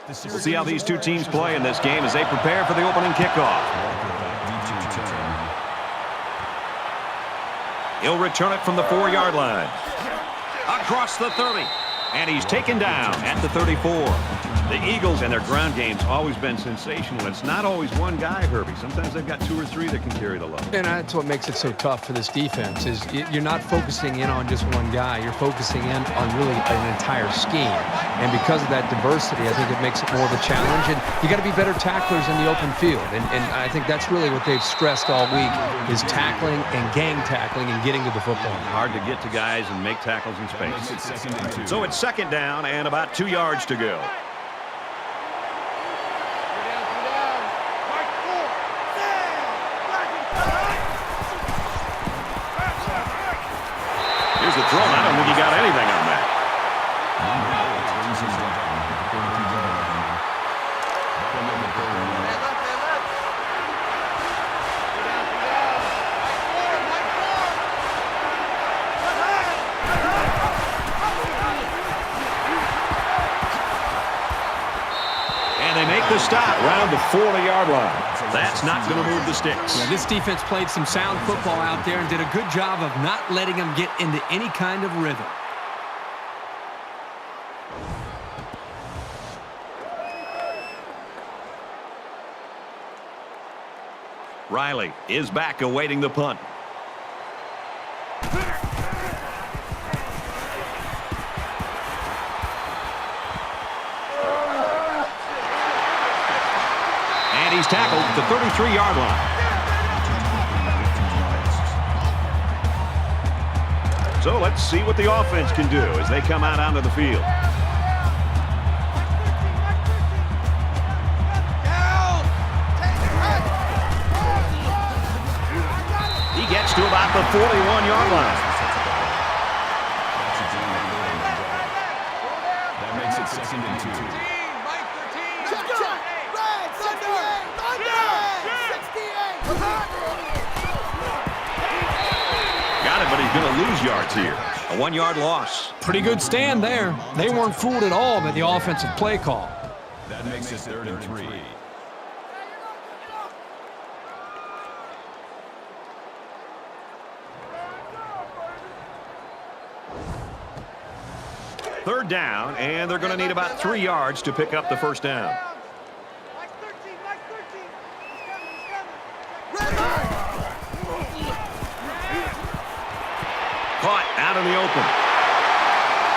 We'll see how these two teams play in this game as they prepare for the opening kickoff. He'll return it from the 4-yard line. Across the 30. And he's taken down at the 34. The Eagles and their ground game's always been sensational. It's not always one guy, Herbie. Sometimes they've got 2 or 3 that can carry the load. And that's what makes it so tough for this defense is you're not focusing in on just one guy. You're focusing in on really an entire scheme. And because of that diversity, I think it makes it more of a challenge. And you got to be better tacklers in the open field. And I think that's really what they've stressed all week is tackling and gang tackling and getting to the football. Hard to get to guys and make tackles in space. So it's second down and about 2 yards to go. Here's the throw. I don't think he got anything on that. And they make the stop around the 40-yard line. That's not going to move the sticks. Yeah, this defense played some sound football out there and did a good job of not letting them get into any kind of rhythm. Riley is back awaiting the punt. And he's tackled at the 33-yard line. So let's see what the offense can do as they come out onto the field. He gets to about the 41-yard line. That makes it second and 2. Got it, but he's going to lose yards here. A 1-yard loss. Pretty good stand there. They weren't fooled at all by the offensive play call. That makes it third and 3. Third down, and they're going to need about 3 yards to pick up the first down. Caught out in the open.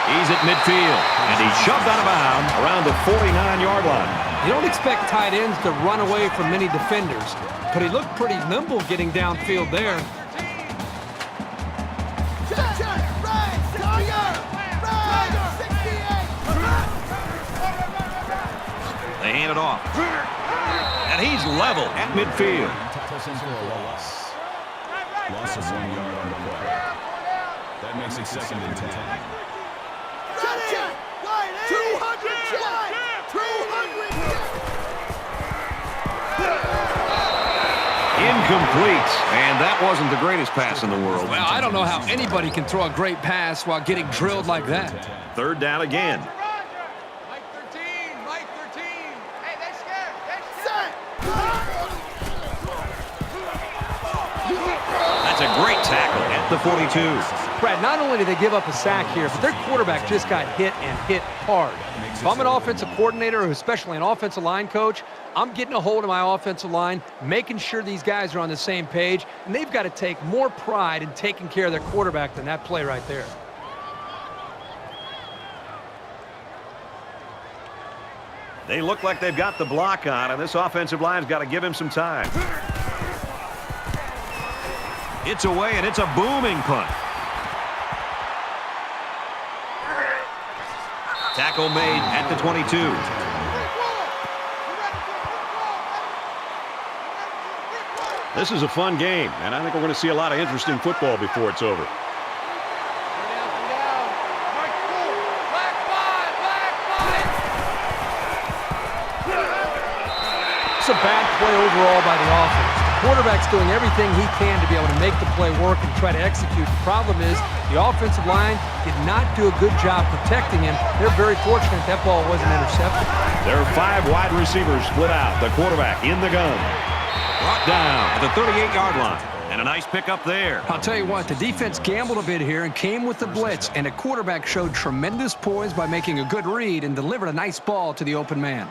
He's at midfield, and he's shoved out of bounds around the 49-yard line. You don't expect tight ends to run away from many defenders, but he looked pretty nimble getting downfield there. They hand it off. And he's level at midfield. Loss of 1 yard on the play. That makes it second and 10. 200. Incomplete. And that wasn't the greatest pass in the world. Well, I don't know how anybody can throw a great pass while getting drilled like that. Third down again. That's a great tackle at the 42. Brad, not only did they give up a sack here, but their quarterback just got hit and hit hard. If I'm an offensive coordinator, or especially an offensive line coach, I'm getting a hold of my offensive line, making sure these guys are on the same page, and they've got to take more pride in taking care of their quarterback than that play right there. They look like they've got the block on, and this offensive line's got to give him some time. It's away, and it's a booming punt. Tackle made at the 22. This is a fun game, and I think we're going to see a lot of interesting football before it's over. It's a bad play overall by the offense. quarterback's doing everything he can to be able to make the play work and try to execute. The problem is the offensive line did not do a good job protecting him. They're very fortunate that ball wasn't intercepted. There are 5 wide receivers split out. The quarterback in the gun. Brought down at the 38-yard line. And a nice pickup there. I'll tell you what, the defense gambled a bit here and came with the blitz, and the quarterback showed tremendous poise by making a good read and delivered a nice ball to the open man.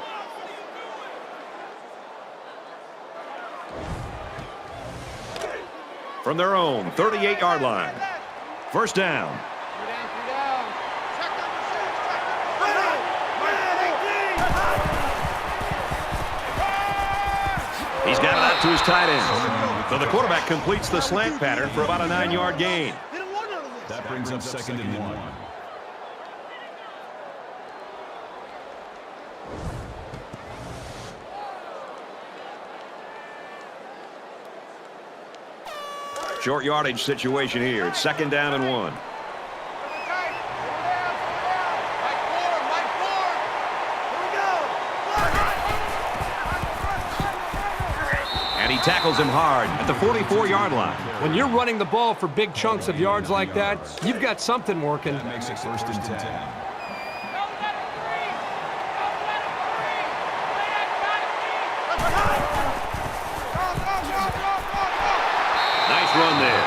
From their own 38-yard line. First down. He's got it out to his tight end. So the quarterback completes the slant pattern for about a 9-yard gain. That brings up 2nd and 1. Short yardage situation here. It's 2nd down and 1. And he tackles him hard at the 44-yard line. When you're running the ball for big chunks of yards like that, you've got something working. That makes it 1st and 10. Nice run there.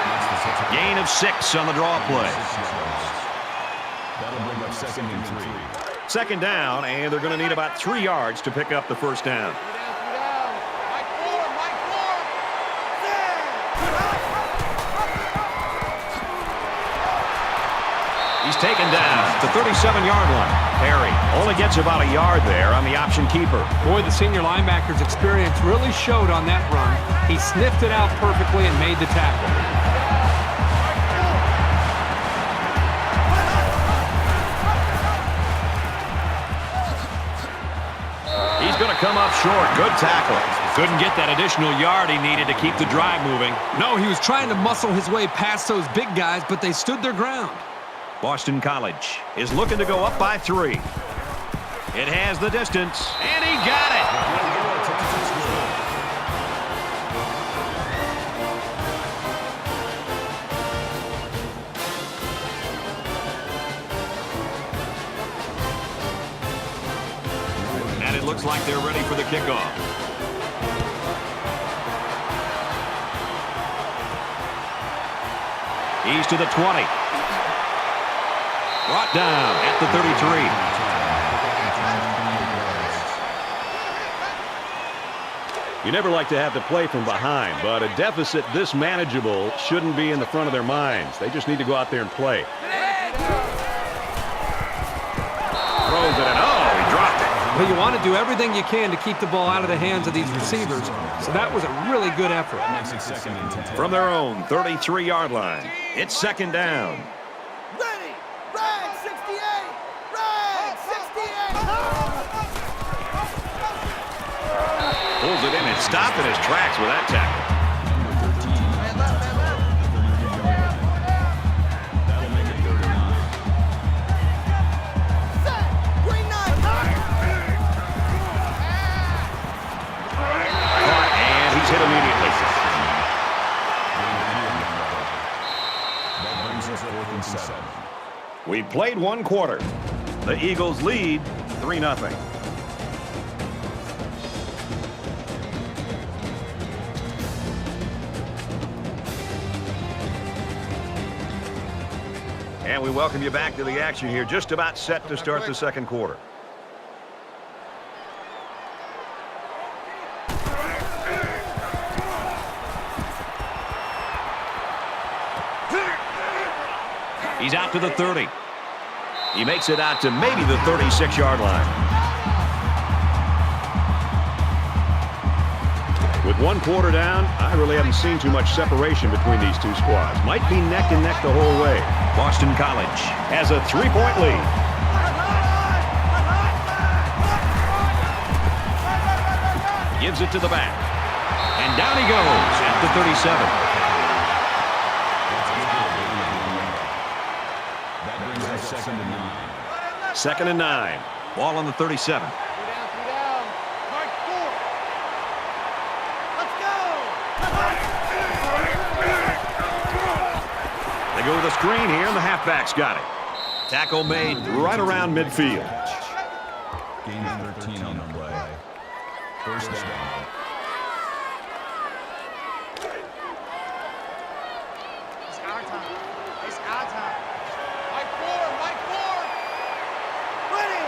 Gain of 6 on the draw play. That'll bring up 2nd and 3. 2nd down, and they're going to need about 3 yards to pick up the first down. He's taken down at the 37-yard line. Perry only gets about a yard there on the option keeper. Boy, the senior linebacker's experience really showed on that run. He sniffed it out perfectly and made the tackle. He's going to come up short. Good tackle. Couldn't get that additional yard he needed to keep the drive moving. No, he was trying to muscle his way past those big guys, but they stood their ground. Boston College is looking to go up by 3. It has the distance, and he got it. And it looks like they're ready for the kickoff. He's to the 20. Brought down at the 33. You never like to have to play from behind, but a deficit this manageable shouldn't be in the front of their minds. They just need to go out there and play. Throws it, and oh, he dropped it. Well, you want to do everything you can to keep the ball out of the hands of these receivers, so that was a really good effort. That makes it 2nd and 10. From their own 33-yard line, it's 2nd down. Pulls it in and stopped in his tracks with that tackle. That'll make it 39. And he's hit immediately. That brings us 4th and 7. We've played 1 quarter. The Eagles lead 3-0. And we welcome you back to the action here. Just about set to start the 2nd quarter. He's out to the 30. He makes it out to maybe the 36-yard line. With 1 quarter down, I really haven't seen too much separation between these two squads. Might be neck and neck the whole way. Boston College has a 3-point lead. Gives it to the back. And down he goes at the 37. That brings us 2nd and 9. 2nd and 9. Ball on the 37. They go with a screen here, and the halfback's got it. Tackle made right around midfield. Gain 13 on the play. First down. It's our time. It's our time. Mike Ford. Mike Ford. Ready.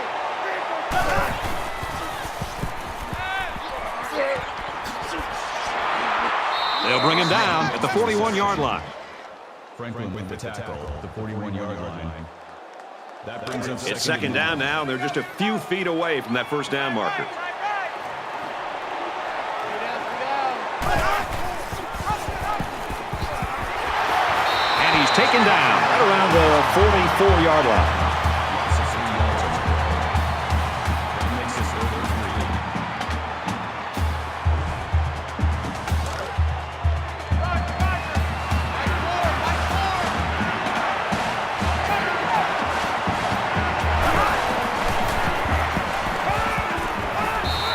They'll bring him down at the 41-yard line. Franklin with the tackle at the 41-yard line. That brings up It's second down now, and they're just a few feet away from that first down marker. And he's taken down right around the 44-yard line. That makes it 33.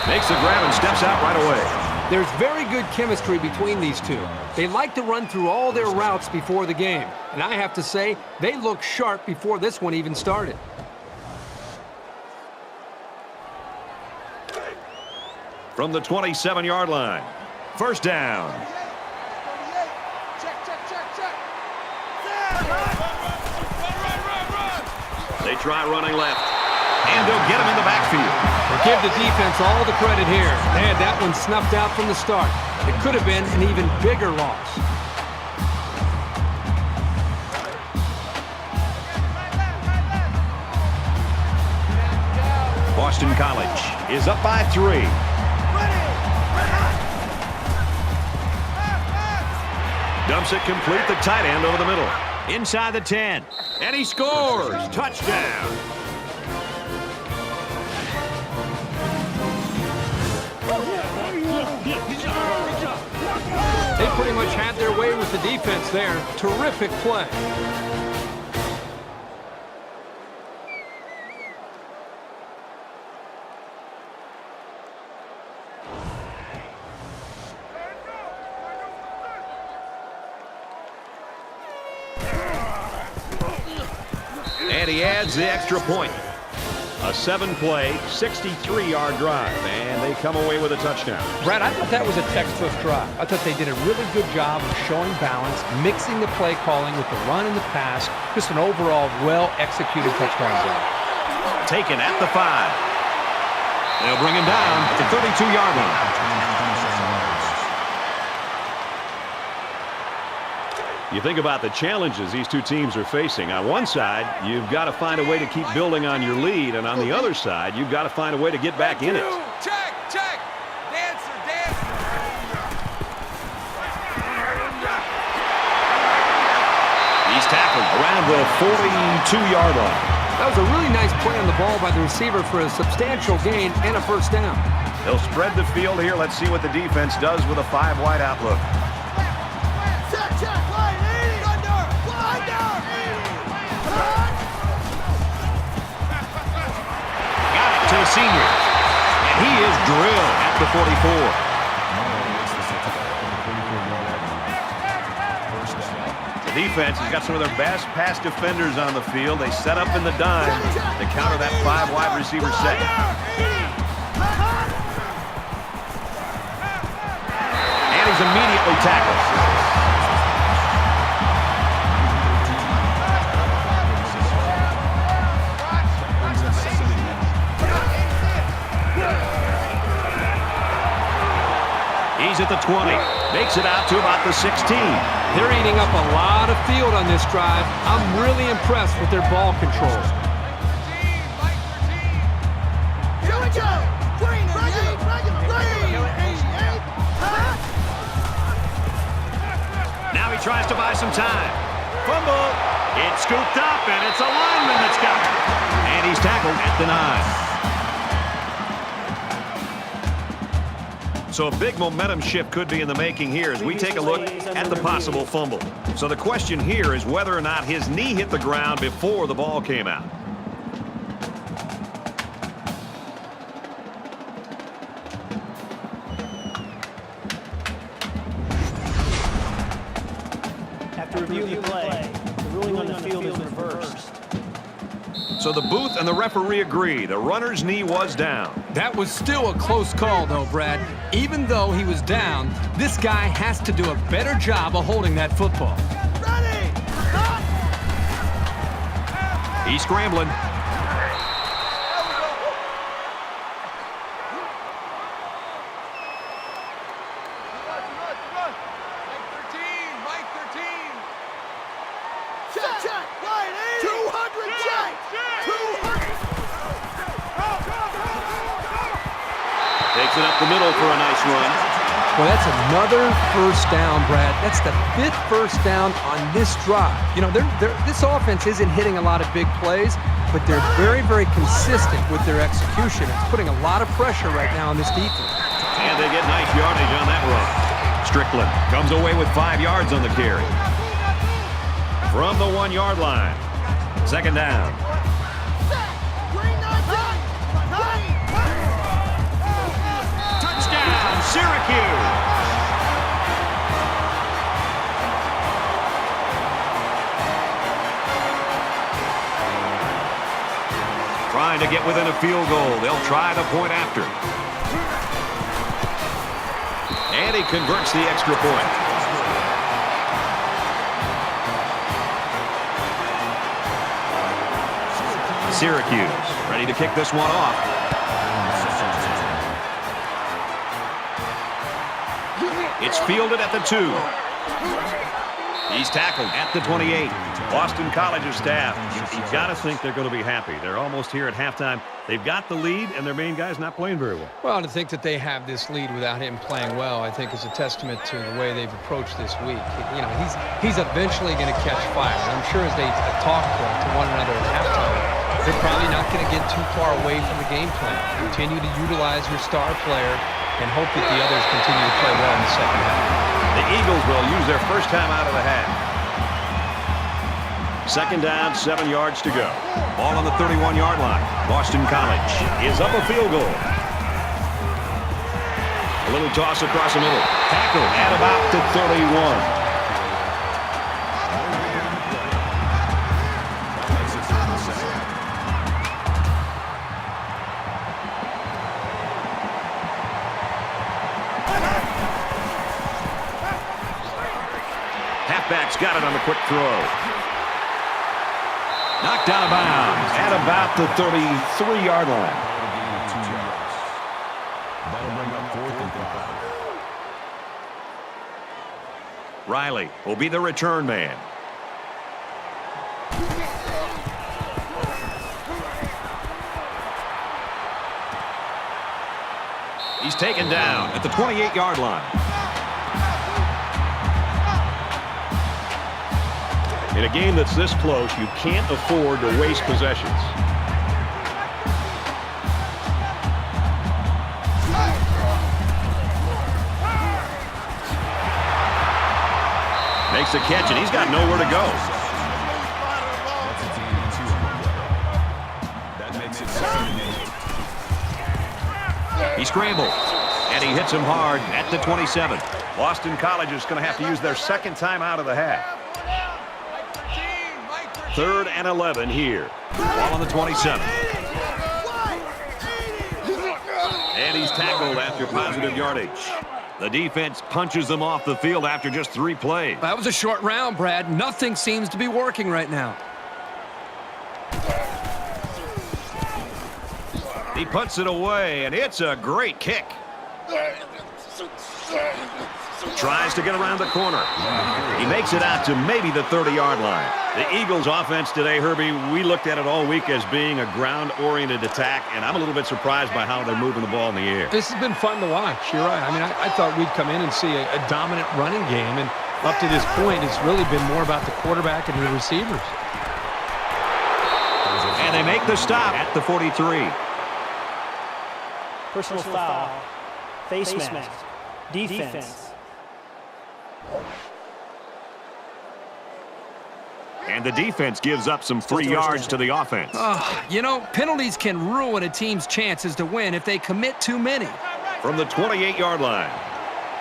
Makes the grab and steps out right away. There's very good chemistry between these two. They like to run through all their routes before the game. And I have to say, they look sharp before this one even started. From the 27-yard line. First down. They try running left. And they'll get him in the backfield. Well, give the defense all the credit here. They had that one snuffed out from the start. It could have been an even bigger loss. Boston College is up by 3. Dumps it complete, the tight end over the middle. Inside the 10. And he scores. Touchdown. They pretty much had their way with the defense there. Terrific play. And he adds the extra point. A 7-play, 63-yard drive, and they come away with a touchdown. Brad, I thought that was a textbook drive. I thought they did a really good job of showing balance, mixing the play calling with the run and the pass. Just an overall well-executed touchdown drive. Taken at the 5. They'll bring him down at the 32-yard line. You think about the challenges these two teams are facing. On one side, you've got to find a way to keep building on your lead, and on the other side, you've got to find a way to get back in it. Check, check. Dancer, dancer. He's tackled around the 42-yard line. That was a really nice play on the ball by the receiver for a substantial gain and a first down. They'll spread the field here. Let's see what the defense does with a 5-wide outlook. To the senior, and he is drilled at the 44. The defense has got some of their best pass defenders on the field. They set up in the dime to counter that 5-wide receiver set. And he's immediately tackled. He's at the 20, makes it out to about the 16. They're eating up a lot of field on this drive. I'm really impressed with their ball control. Now he tries to buy some time. Fumble. It's scooped up, and it's a lineman that's got it. And he's tackled at the 9. So a big momentum shift could be in the making here as we take a look at the possible fumble. So the question here is whether or not his knee hit the ground before the ball came out. After reviewing the play, the field is reversed. So the booth and the referee agree. The runner's knee was down. That was still a close call, though, Brad. Even though he was down, this guy has to do a better job of holding that football. Ready! Stop! He's scrambling. Mike 13. Check, check. Line 80. 200, check. 200. Takes it up the middle for a nice run. Well, that's another first down, Brad. That's the 5th first down on this drive. You know, this offense isn't hitting a lot of big plays, but they're very, very consistent with their execution. It's putting a lot of pressure right now on this defense. And they get nice yardage on that run. Strickland comes away with 5 yards on the carry. From the 1-yard line. Second down. Touchdown, Syracuse. Trying to get within a field goal. They'll try the point after. And he converts the extra point. Syracuse ready to kick this one off. It's fielded at the 2. He's tackled at the 28. Boston College's staff, you've got to think they're going to be happy. They're almost here at halftime. They've got the lead, and their main guy's not playing very well. Well, to think that they have this lead without him playing well, I think is a testament to the way they've approached this week. You know, he's eventually going to catch fire. I'm sure as they talk to one another at halftime, they're probably not going to get too far away from the game plan. Continue to utilize your star player and hope that the others continue to play well in the second half. The Eagles will use their first time out of the half. Second down, 7 yards to go. Ball on the 31-yard line. Boston College is up a field goal. A little toss across the middle. Tackle at about the 31. Halfback's got it on the quick throw. Knocked out of bounds at about the 33-yard line. That'll bring up 4th and 5. Riley will be the return man. He's taken down at the 28-yard line. In a game that's this close, you can't afford to waste possessions. Makes the catch, and he's got nowhere to go. That's a gain of 2 on the play. That makes it 2nd and 8. He scrambles, and he hits him hard at the 27. Boston College is going to have to use their second time out of the half. 3rd and 11 here. Ball on the 27. And he's tackled after positive yardage. The defense punches them off the field after just 3 plays. That was a short round, Brad. Nothing seems to be working right now. He puts it away, and it's a great kick. Tries to get around the corner. He makes it out to maybe the 30-yard line. The Eagles' offense today, Herbie, we looked at it all week as being a ground-oriented attack, and I'm a little bit surprised by how they're moving the ball in the air. This has been fun to watch. You're right. I mean, I thought we'd come in and see a dominant running game, and up to this point, it's really been more about the quarterback and the receivers. And they make the stop at the 43. Personal foul. Face mask. Defense. And the defense gives up some free yards to the offense. You know, penalties can ruin a team's chances to win if they commit too many. From the 28-yard line,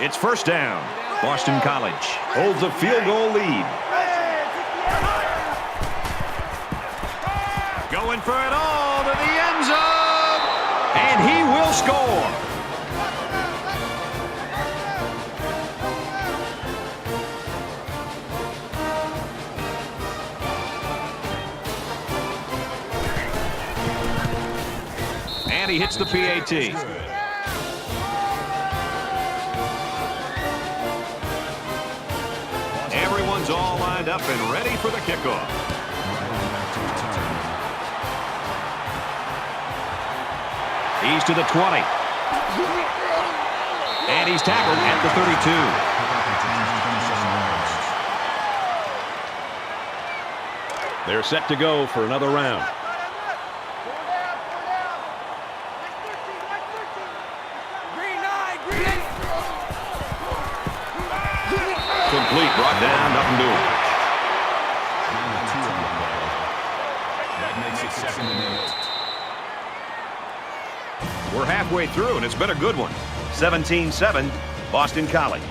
it's first down. Boston College holds a field goal lead. Going for it all to the end zone. And he will score. And he hits the PAT. Everyone's all lined up and ready for the kickoff. He's to the 20. And he's tackled at the 32. They're set to go for another round. Complete, brought down, nothing doing. That makes it 2nd and 8. We're halfway through, and it's been a good one. 17-7, Boston College.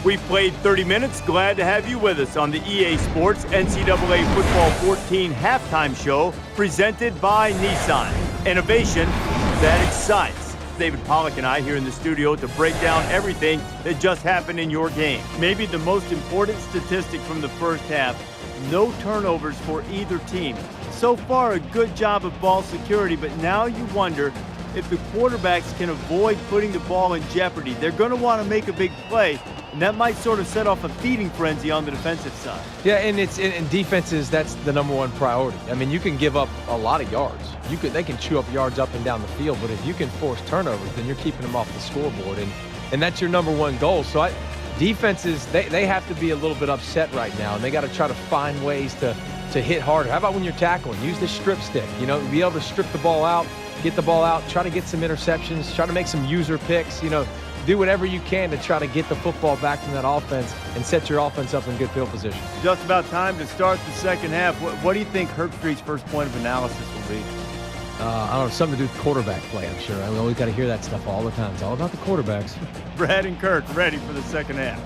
We played 30 minutes. Glad to have you with us on the EA Sports NCAA Football 14 halftime show presented by Nissan. Innovation that excites. David Pollack and I here in the studio to break down everything that just happened in your game. Maybe the most important statistic from the first half, no turnovers for either team. So far, a good job of ball security, but now you wonder if the quarterbacks can avoid putting the ball in jeopardy. They're going to want to make a big play, and that might sort of set off a feeding frenzy on the defensive side. Yeah, and it's in defenses, that's the #1 priority. I mean, you can give up a lot of yards. They can chew up yards up and down the field, but if you can force turnovers, then you're keeping them off the scoreboard, and that's your #1 goal. So defenses, they have to be a little bit upset right now, and they got to try to find ways to hit harder. How about when you're tackling? Use the strip stick. Be able to strip the ball out, get the ball out, try to get some interceptions, try to make some user picks. Do whatever you can to try to get the football back from that offense and set your offense up in good field position. Just about time to start the second half. What do you think Herbstreit's first point of analysis will be? I don't know, something to do with quarterback play, I'm sure. We always got to hear that stuff all the time. It's all about the quarterbacks. Brad and Kurt ready for the second half.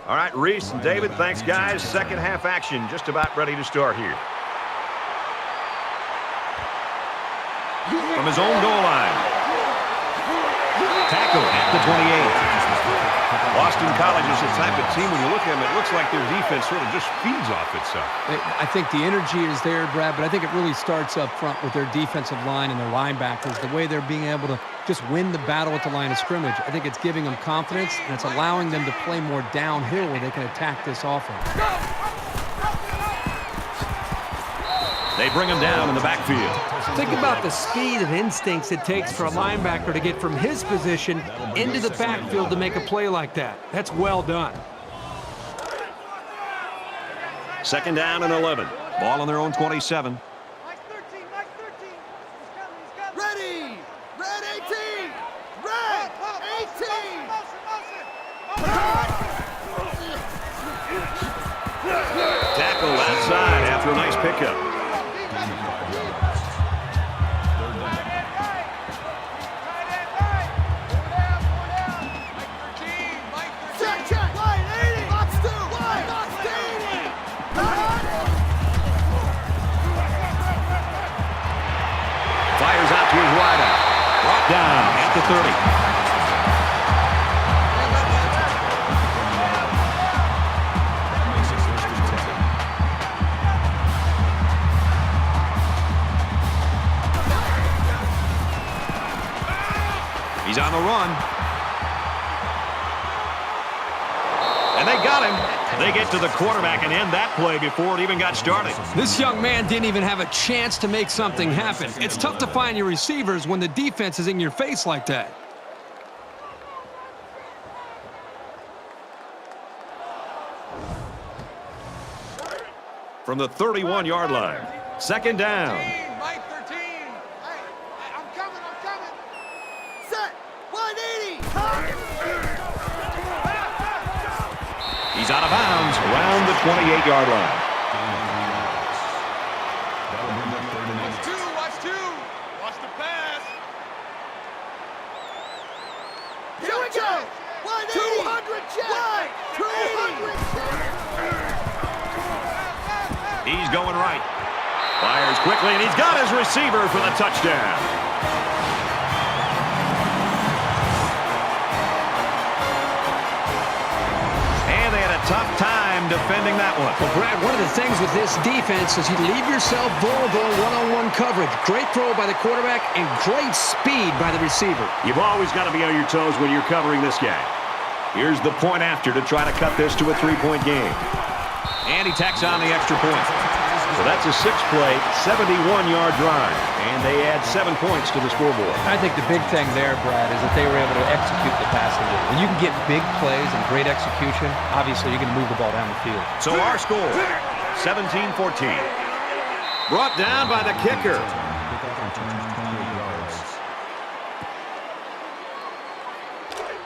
All right, Reese and David, thanks, guys. Second half action just about ready to start here. From his own goal line. Tackle at the 28. Boston College is the type of team, when you look at them, it looks like their defense sort of just feeds off itself. I think the energy is there, Brad, but I think it really starts up front with their defensive line and their linebackers, the way they're being able to just win the battle at the line of scrimmage. I think it's giving them confidence, and it's allowing them to play more downhill where they can attack this offense. They bring him down in the backfield. Think about the speed and instincts it takes for a linebacker to get from his position into the backfield to make a play like that. That's well done. Second down and 11. Ball on their own 27. Mike 13, Mike 13. He's coming, he's coming. Ready! Red 18! Red 18! Tackle outside after a nice pickup. Fires out to his wideout. Brought down at the 30. He's on the run. And they got him. They get to the quarterback and end that play before it even got started. This young man didn't even have a chance to make something happen. It's tough to find your receivers when the defense is in your face like that. From the 31-yard line. Second down. Mike 13. Hey, I'm coming. Set! 180! He's out of bounds around the 28-yard line. Watch two. Watch the pass. He's going right. Fires quickly, and he's got his receiver for the touchdown. And they had a tough time defending that one. Well, Brad, one of the things with this defense is you leave yourself vulnerable in one-on-one coverage. Great throw by the quarterback and great speed by the receiver. You've always got to be on your toes when you're covering this guy. Here's the point after to try to cut this to a 3-point game. And he tacks on the extra point. So that's a 6-play, 71-yard drive. And they add 7 points to the scoreboard. I think the big thing there, Brad, is that they were able to execute the passing game. When you can get big plays and great execution, obviously you're going to move the ball down the field. So our score, 17-14. Brought down by the kicker.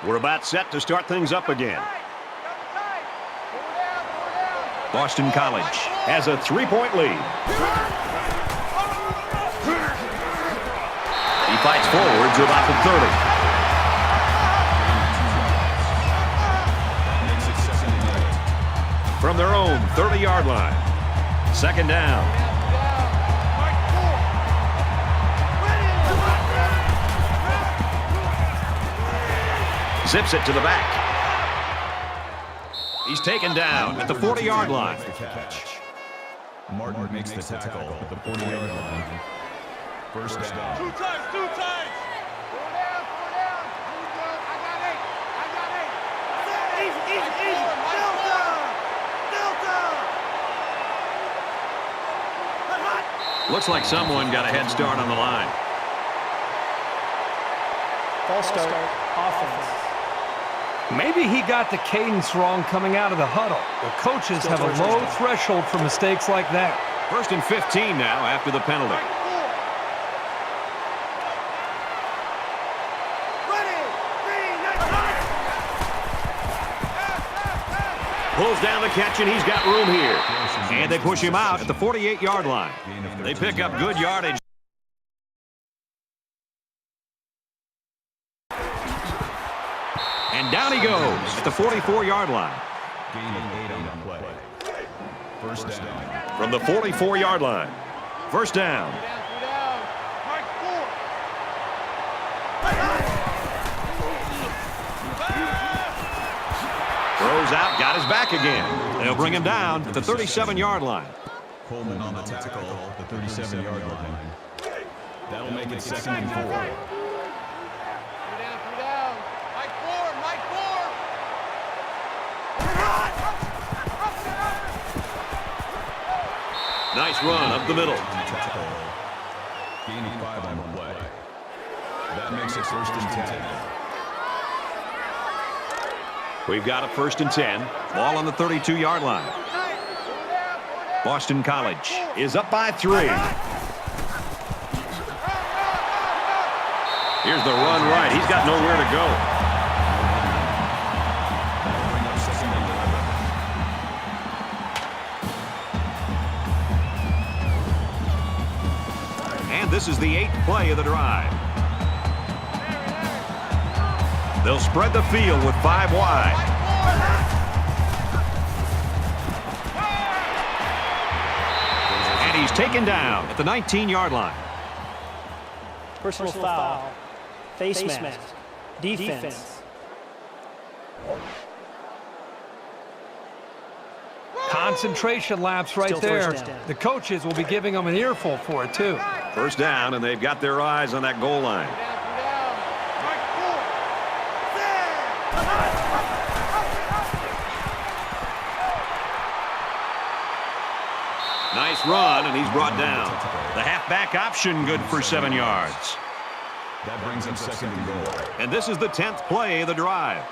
We're about set to start things up again. Boston College has a 3-point lead. He fights forward to about the 30. From their own 30-yard line. Second down. Zips it to the back. He's taken down at the 40-yard line. Martin makes the tackle at the 40-yard line. First down. Two times. Go down. I got eight. Easy. Delta. Looks like someone got a head start on the line. False start. Offense. Maybe he got the cadence wrong coming out of the huddle. The coaches have a low threshold for mistakes like that. First and 15 now after the penalty. Pulls down the catch, and he's got room here. And they push him out at the 48-yard line. They pick up good yardage. And down he goes at the 44-yard line. Gain of 8 on the play. First down. From the 44-yard line. First down. Throws out, got his back again. They'll bring him down at the 37-yard line. Coleman on the tackle, the 37-yard line. That'll make it 2nd and 4. Nice run up the middle. Gaining 5 on the play. That makes it 1st and 10. We've got a 1st and 10. Ball on the 32-yard line. Boston College is up by 3. Here's the run right. He's got nowhere to go. And this is the 8th play of the drive. They'll spread the field with 5 wide. And he's taken down at the 19-yard line. Personal foul. Face mask. Defense. Concentration lapse right Still there. first down. The coaches will be giving them an earful for it, too. First down, and they've got their eyes on that goal line. Nice run, and he's brought down. The halfback option good for 7 yards. That brings him 2nd and goal. And this is the 10th play of the drive.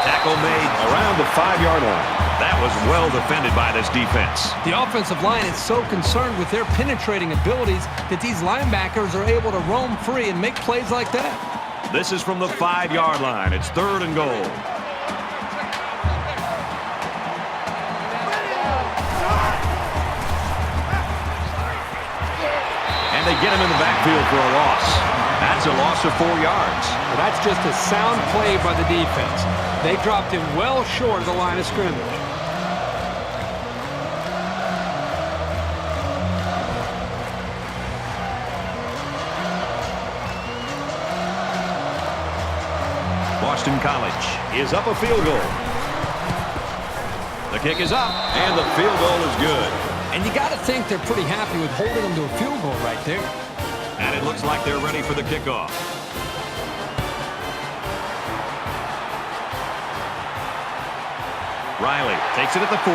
Tackle made around the 5-yard line. That was well defended by this defense. The offensive line is so concerned with their penetrating abilities that these linebackers are able to roam free and make plays like that. This is from the 5-yard line. It's 3rd and goal. And they get him in the backfield for a loss. That That's a loss of 4 yards. Well, that's just a sound play by the defense. They dropped him well short of the line of scrimmage. Boston College is up a field goal. The kick is up, and the field goal is good. And you got to think they're pretty happy with holding them to a field goal right there. And it looks like they're ready for the kickoff. Riley takes it at the 4,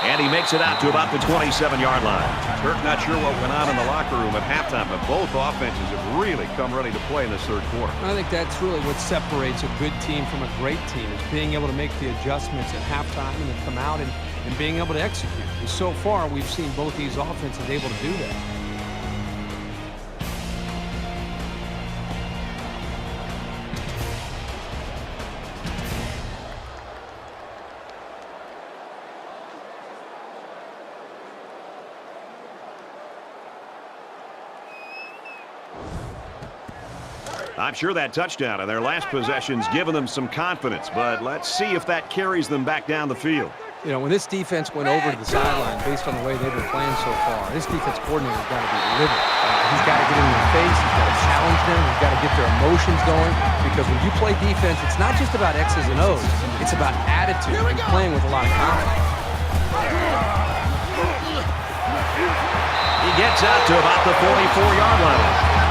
and he makes it out to about the 27-yard line. Kirk, not sure what went on in the locker room at halftime, but both offenses have really come ready to play in this third quarter. I think that's really what separates a good team from a great team, is being able to make the adjustments at halftime and then come out and being able to execute. And so far, we've seen both these offenses able to do that. I'm sure that touchdown in their last possession's given them some confidence, but let's see if that carries them back down the field. You know, when this defense went over to the sideline, based on the way they've been playing so far, this defense coordinator's got to be livid. He's got to get in their face. He's got to challenge them. He's got to get their emotions going. Because when you play defense, it's not just about X's and O's. It's about attitude and playing with a lot of confidence. He gets out to about the 44-yard line.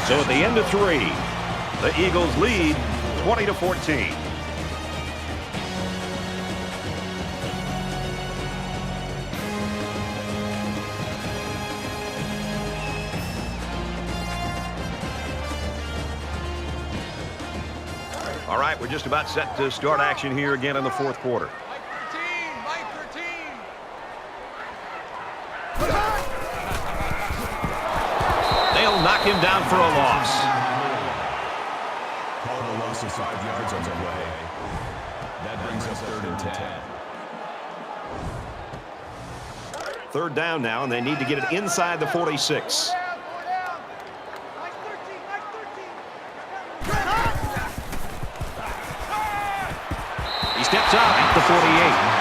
So at the end of 3, the Eagles lead 20-14. All right, we're just about set to start action here again in the fourth quarter. They'll knock him down for a loss. Call the loss of 5 yards on the way. That brings us 3rd and 10. Third down now, and they need to get it inside the 46. He steps out at the 48.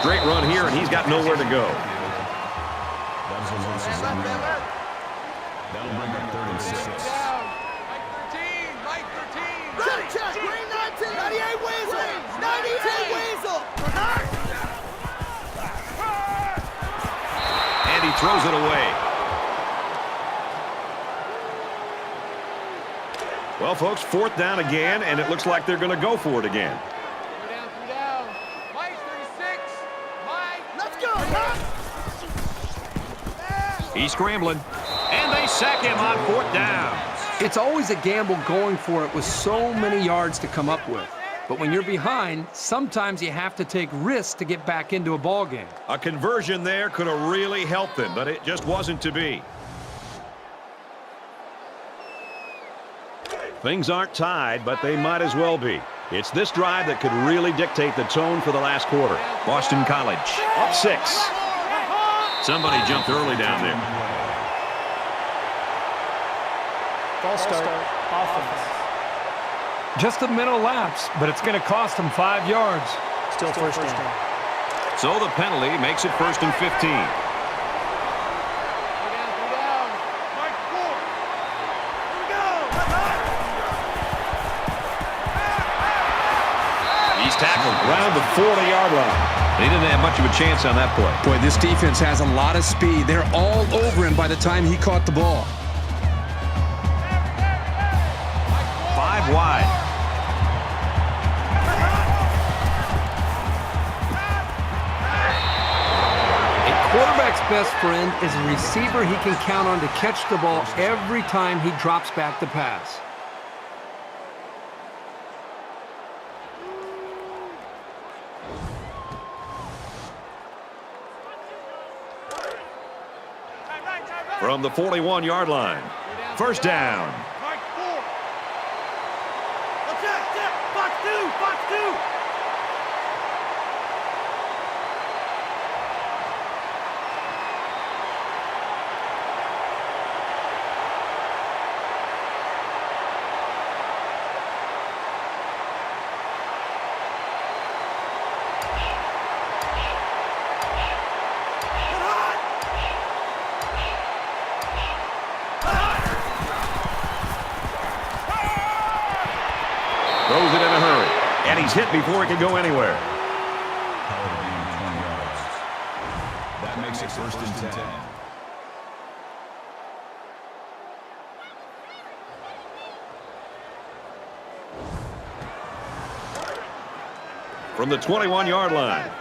Straight run here, and he's got nowhere to go. That'll bring up 3rd and 6. Mike 13. Ready, check. Green 19. 98 Weasel. 98 Weasel. And he throws it away. Well, folks, 4th down again, and it looks like they're going to go for it again. He's scrambling, and they sack him on 4th down. It's always a gamble going for it with so many yards to come up with. But when you're behind, sometimes you have to take risks to get back into a ball game. A conversion there could have really helped them, but it just wasn't to be. Things aren't tied, but they might as well be. It's this drive that could really dictate the tone for the last quarter. Boston College up 6. Somebody jumped early down there. False start, offense. Just a mental lapse, but it's going to cost them 5 yards. Still first down. So the penalty makes it 1st and 15. around the 40-yard line. He didn't have much of a chance on that play. Boy, this defense has a lot of speed. They're all over him by the time he caught the ball. 5 wide. Quarterback's best friend is a receiver he can count on to catch the ball every time he drops back to pass. From the 41-yard line. First down. Box two. Throws it in a hurry. And he's hit before he can go anywhere. That makes it first and 10. From the 21-yard line.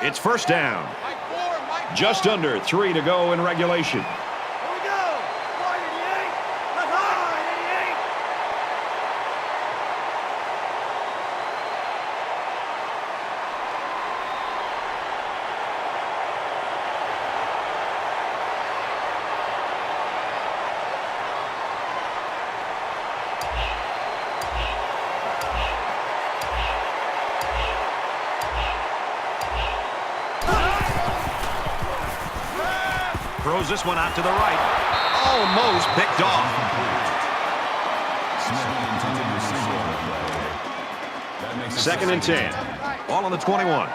It's first down. Just under 3 to go in regulation. Throws this one out to the right. Almost picked off. Second and 10. Ball on the 21.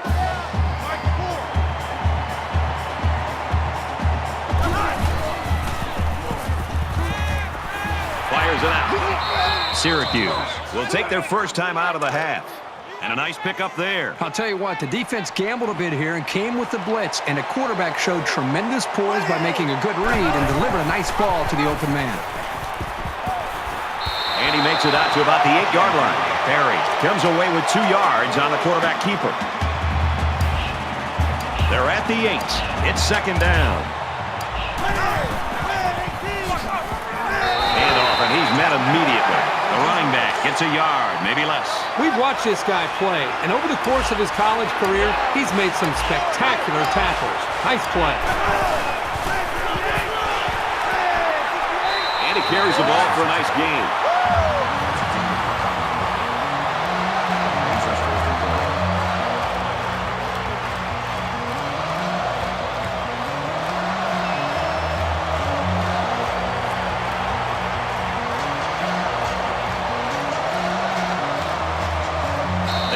Fires it out. Syracuse will take their first time out of the half. And a nice pickup there. I'll tell you what, the defense gambled a bit here and came with the blitz, and the quarterback showed tremendous poise by making a good read and delivered a nice ball to the open man. And he makes it out to about the 8-yard line. Perry comes away with 2 yards on the quarterback keeper. They're at the 8. It's second down. Handoff, and he's met immediately. The running back gets a yard, maybe less. We've watched this guy play, and over the course of his college career, he's made some spectacular tackles. Nice play. And he carries the ball for a nice gain.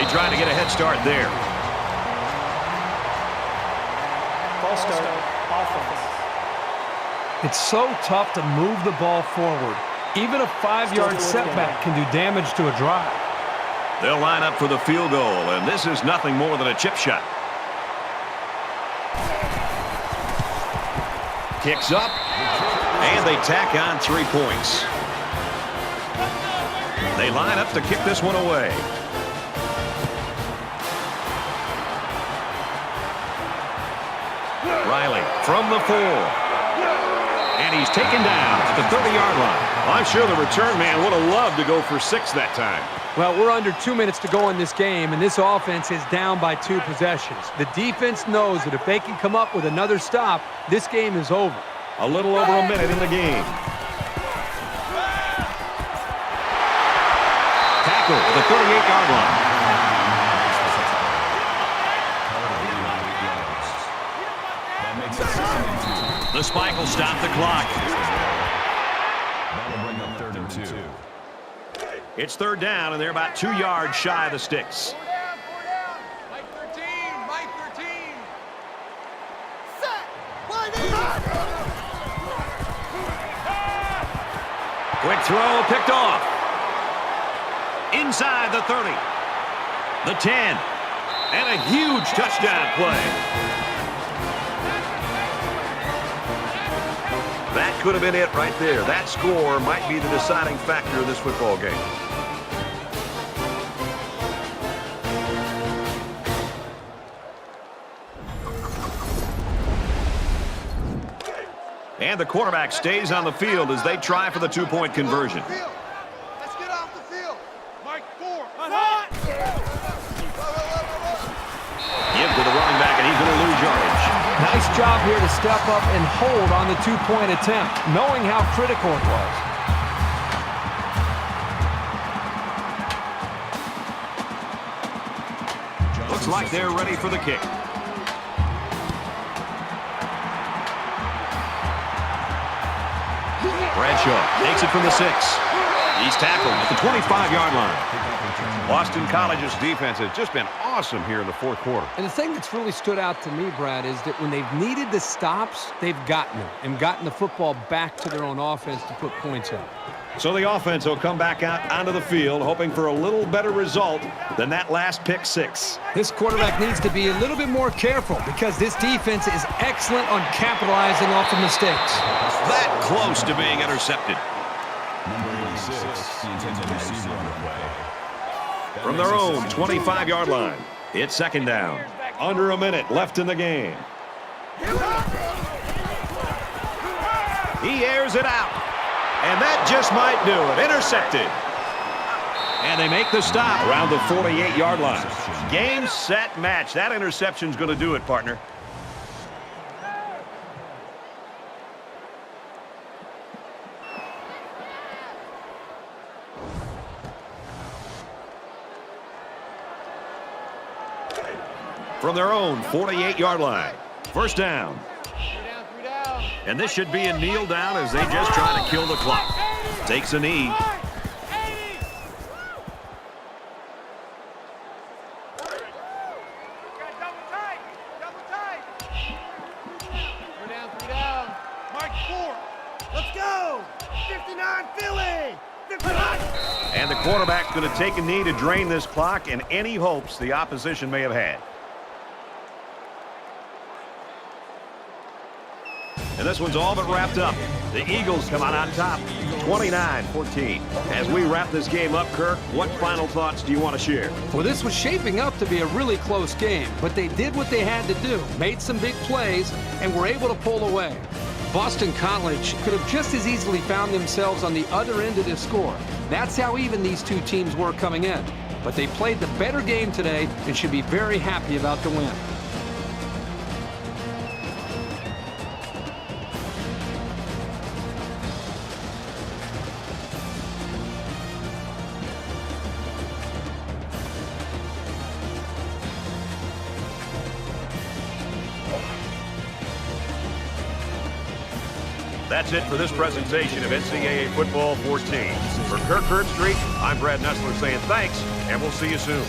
Trying to get a head start there. False start, offense. It's so tough to move the ball forward. Even a 5-yard setback can do damage to a drive. They'll line up for the field goal, and this is nothing more than a chip shot. Kicks up, and they tack on 3 points. They line up to kick this one away. Riley from the 4. And he's taken down at the 30-yard line. I'm sure the return man would have loved to go for 6 that time. Well, we're under 2 minutes to go in this game, and this offense is down by 2 possessions. The defense knows that if they can come up with another stop, this game is over. A little over a minute in the game. Tackle at the 38-yard line. The spike will stop the clock. That'll bring up 3rd and 2. It's 3rd down, and they're about 2 yards shy of the sticks. 4 down. Mike 13, Mike 13. Set. Quick throw, picked off. Inside the 30. The 10. And a huge touchdown play. That could have been it right there. That score might be the deciding factor of this football game. And the quarterback stays on the field as they try for the two-point conversion. Let's get off the field. Mike 4. Give to the running back, and he's going to lose yardage. Nice job here to step up and hold on the two-point attempt, knowing how critical it was. Looks like they're ready for the kick. Bradshaw takes it from the 6. He's tackled at the 25-yard line. Boston College's defense has just been awesome here in the fourth quarter. And the thing that's really stood out to me, Brad, is that when they've needed the stops, they've gotten them and gotten the football back to their own offense to put points up. So the offense will come back out onto the field, hoping for a little better result than that last pick 6. This quarterback needs to be a little bit more careful because this defense is excellent on capitalizing off of mistakes. That close to being intercepted. Number 86, the intended receiver on the play. From their own 25-yard line, it's second down. Under a minute left in the game. He airs it out. And that just might do it. Intercepted. And they make the stop around the 48-yard line. Game, set, match. That interception's going to do it, partner. From their own 48-yard line. First down. And this should be a kneel down as they just try to kill the clock. Takes a knee. Three down. Mike 4. Let's go. 59 Philly. 59. And the quarterback's going to take a knee to drain this clock and any hopes the opposition may have had. And this one's all but wrapped up. The Eagles come out on top, 29-14. As we wrap this game up, Kirk, what final thoughts do you want to share? Well, this was shaping up to be a really close game, but they did what they had to do, made some big plays, and were able to pull away. Boston College could have just as easily found themselves on the other end of this score. That's how even these two teams were coming in. But they played the better game today and should be very happy about the win. That's it for this presentation of NCAA Football 14. For Kirk Herbstreit, I'm Brad Nessler saying thanks, and we'll see you soon.